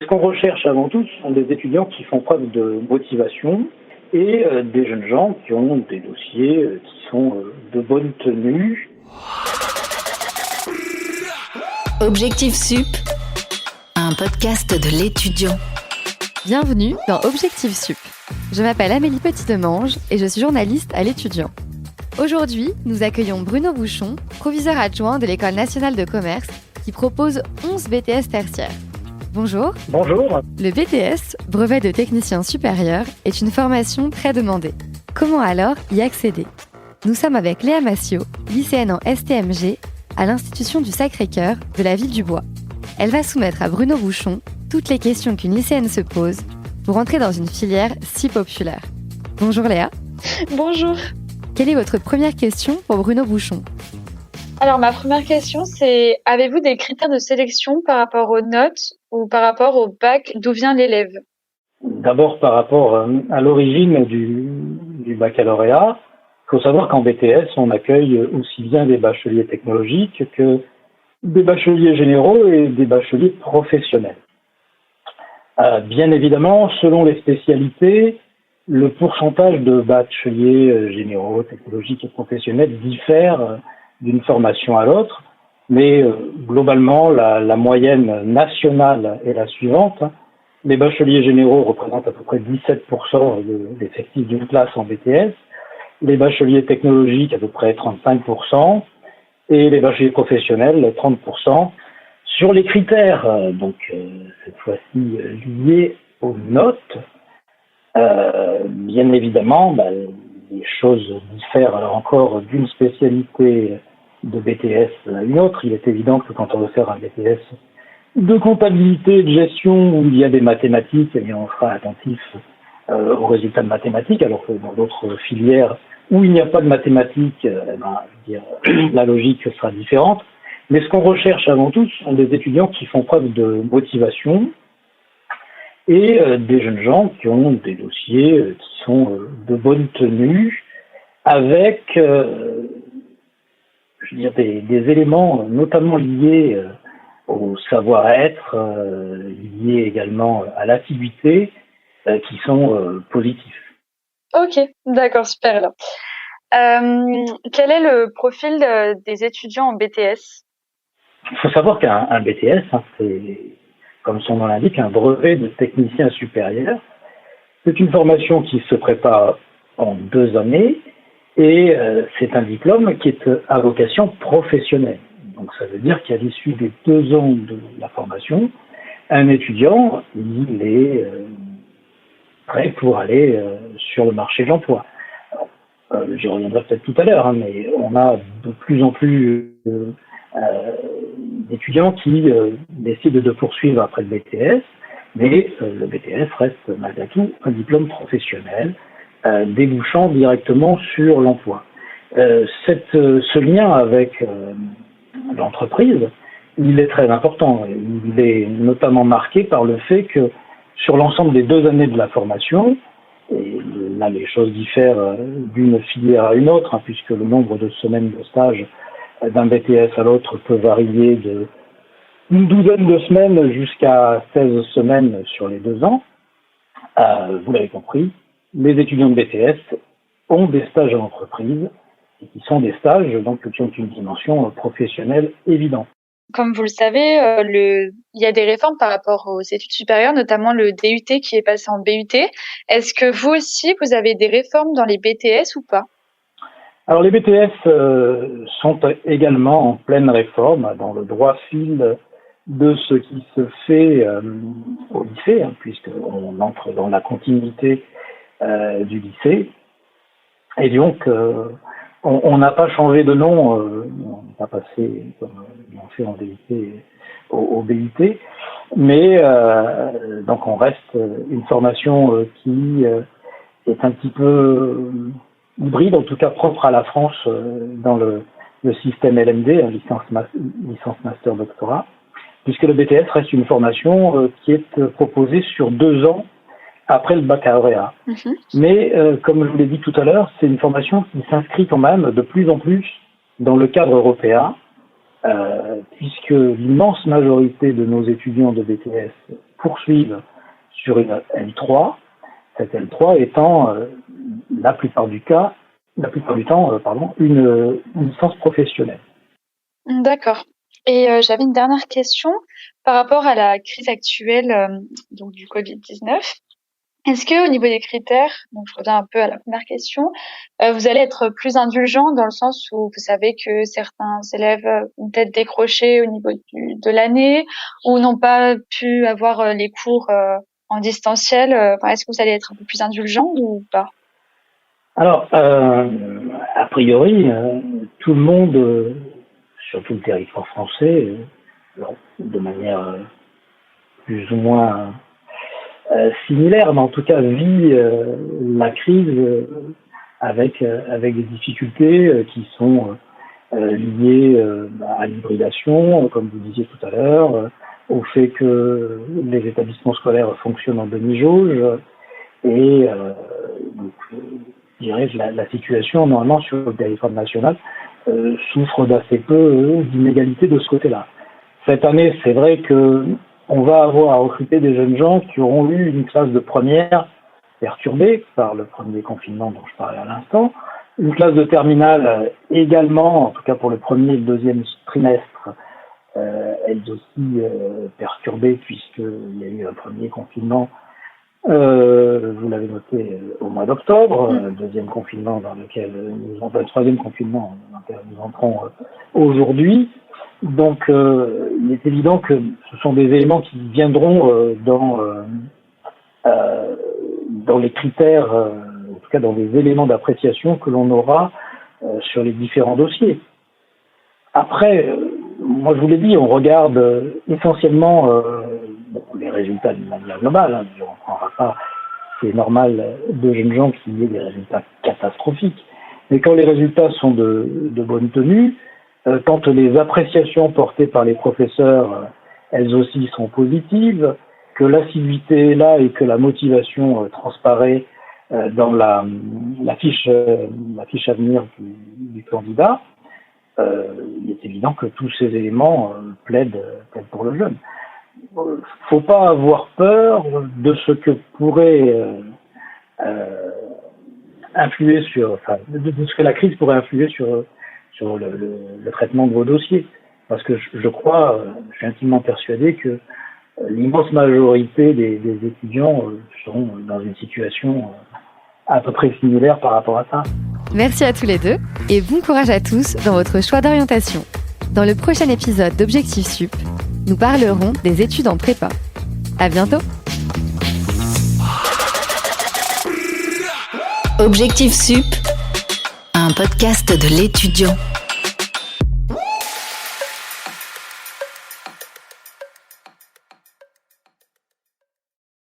qu'on recherche avant tout, ce sont des étudiants qui font preuve de motivation et des jeunes gens qui ont des dossiers qui sont de bonne tenue. Objectif Sup, un podcast de l'étudiant. Bienvenue dans Objectif Sup. Je m'appelle Amélie Petit-Demange et je suis journaliste à l'étudiant. Aujourd'hui, nous accueillons Bruno Bouchon, proviseur adjoint de l'École nationale de commerce, qui propose 11 BTS tertiaires. Bonjour. Bonjour. Le BTS, brevet de technicien supérieur, est une formation très demandée. Comment alors y accéder ? Nous sommes avec Léa Massiot, lycéenne en STMG, à l'Institution du Sacré-Cœur de la ville du Bois. Elle va soumettre à Bruno Bouchon toutes les questions qu'une lycéenne se pose pour entrer dans une filière si populaire. Bonjour Léa. Bonjour. Quelle est votre première question pour Bruno Bouchon ? Alors ma première question c'est, avez-vous des critères de sélection par rapport aux notes ou par rapport au bac, d'où vient l'élève ? D'abord par rapport à l'origine du baccalauréat, il faut savoir qu'en BTS, on accueille aussi bien des bacheliers technologiques que des bacheliers généraux et des bacheliers professionnels. Bien évidemment, selon les spécialités, le pourcentage de bacheliers généraux, technologiques et professionnels diffère d'une formation à l'autre, mais globalement, la moyenne nationale est la suivante. Les bacheliers généraux représentent à peu près 17% de l'effectif d'une classe en BTS, les bacheliers technologiques à peu près 35%, et les bacheliers professionnels 30%. Sur les critères, cette fois-ci liés aux notes, bien évidemment, les choses diffèrent alors encore d'une spécialité de BTS à une autre. Il est évident que quand on veut faire un BTS de comptabilité, de gestion, où il y a des mathématiques, eh bien on sera attentif aux résultats de mathématiques, alors que dans d'autres filières où il n'y a pas de mathématiques, la logique sera différente. Mais ce qu'on recherche avant tout, ce sont des étudiants qui font preuve de motivation et des jeunes gens qui ont des dossiers qui sont de bonne tenue, avec des éléments notamment liés au savoir-être, liés également à l'assiduité, qui sont positifs. Ok, d'accord, super alors. Quel est le profil des étudiants en BTS ? Il faut savoir qu'un BTS, c'est, comme son nom l'indique, un brevet de technicien supérieur. C'est une formation qui se prépare en 2 années et c'est un diplôme qui est à vocation professionnelle. Donc ça veut dire qu'à l'issue des 2 ans de la formation, un étudiant, il est prêt pour aller sur le marché de l'emploi. J'y reviendrai peut-être tout à l'heure, mais on a de plus en plus d'étudiants qui décident de poursuivre après le BTS, mais le BTS reste malgré tout un diplôme professionnel débouchant directement sur l'emploi. Ce lien avec l'entreprise, il est très important. Il est notamment marqué par le fait que sur l'ensemble des 2 années de la formation, et là les choses diffèrent d'une filière à une autre, puisque le nombre de semaines de stage d'un BTS à l'autre peut varier de une 12aine de semaines jusqu'à 16 semaines sur les 2 ans. Vous l'avez compris, les étudiants de BTS ont des stages en entreprise, et qui sont des stages qui ont une dimension professionnelle évidente. Comme vous le savez, il y a des réformes par rapport aux études supérieures, notamment le DUT qui est passé en BUT. Est-ce que vous aussi, vous avez des réformes dans les BTS ou pas ? Alors les BTS sont également en pleine réforme, dans le droit fil de ce qui se fait au lycée, puisqu'on entre dans la continuité du lycée. Et donc, on n'a pas changé de nom, on n'est pas passé, comme on fait en DUT, au BUT, mais donc on reste une formation qui est un petit peu hybride, en tout cas propre à la France dans le système LMD, licence master doctorat, puisque le BTS reste une formation qui est proposée sur 2 ans après le baccalauréat. Mmh. Mais comme je vous l'ai dit tout à l'heure, c'est une formation qui s'inscrit quand même de plus en plus dans le cadre européen, puisque l'immense majorité de nos étudiants de BTS poursuivent sur une L3, cette L3 étant la plupart du temps, une licence professionnelle. D'accord. Et j'avais une dernière question par rapport à la crise actuelle donc du Covid-19. Est-ce que au niveau des critères, donc je reviens un peu à la première question, vous allez être plus indulgent dans le sens où vous savez que certains élèves ont peut-être décroché au niveau de l'année ou n'ont pas pu avoir les cours en distanciel. Est-ce que vous allez être un peu plus indulgent ou pas? Alors, a priori, tout le monde, sur tout le territoire français, de manière plus ou moins similaire, mais en tout cas vit la crise avec des difficultés qui sont liées à l'hybridation, comme vous disiez tout à l'heure, au fait que les établissements scolaires fonctionnent en demi-jauge et donc, je dirais que la situation normalement sur le territoire national souffre d'assez peu d'inégalités de ce côté-là. Cette année, c'est vrai que on va avoir à recruter des jeunes gens qui auront eu une classe de première perturbée par le premier confinement dont je parlais à l'instant, une classe de terminale également, en tout cas pour le premier et le deuxième trimestre, elles aussi perturbées puisqu'il y a eu un premier confinement, vous l'avez noté, au mois d'octobre, deuxième confinement dans lequel le troisième confinement dans lequel nous entrons aujourd'hui. Donc, il est évident que ce sont des éléments qui viendront dans les critères, en tout cas dans les éléments d'appréciation que l'on aura sur les différents dossiers. Après, moi je vous l'ai dit, on regarde essentiellement les résultats d'une manière globale. On ne prendra pas, c'est normal, de jeunes gens qui aient des résultats catastrophiques. Mais quand les résultats sont de bonne tenue, quand les appréciations portées par les professeurs, elles aussi sont positives, que l'assiduité est là et que la motivation transparaît dans la fiche à venir du candidat, il est évident que tous ces éléments plaident pour le jeune. Faut pas avoir peur de ce que pourrait influer de ce que la crise pourrait influer sur le traitement de vos dossiers. Parce que je suis intimement persuadé que l'immense majorité des étudiants seront dans une situation à peu près similaire par rapport à ça. Merci à tous les deux et bon courage à tous dans votre choix d'orientation. Dans le prochain épisode d'Objectif Sup, nous parlerons des études en prépa. À bientôt. Objectif Sup, un podcast de l'étudiant.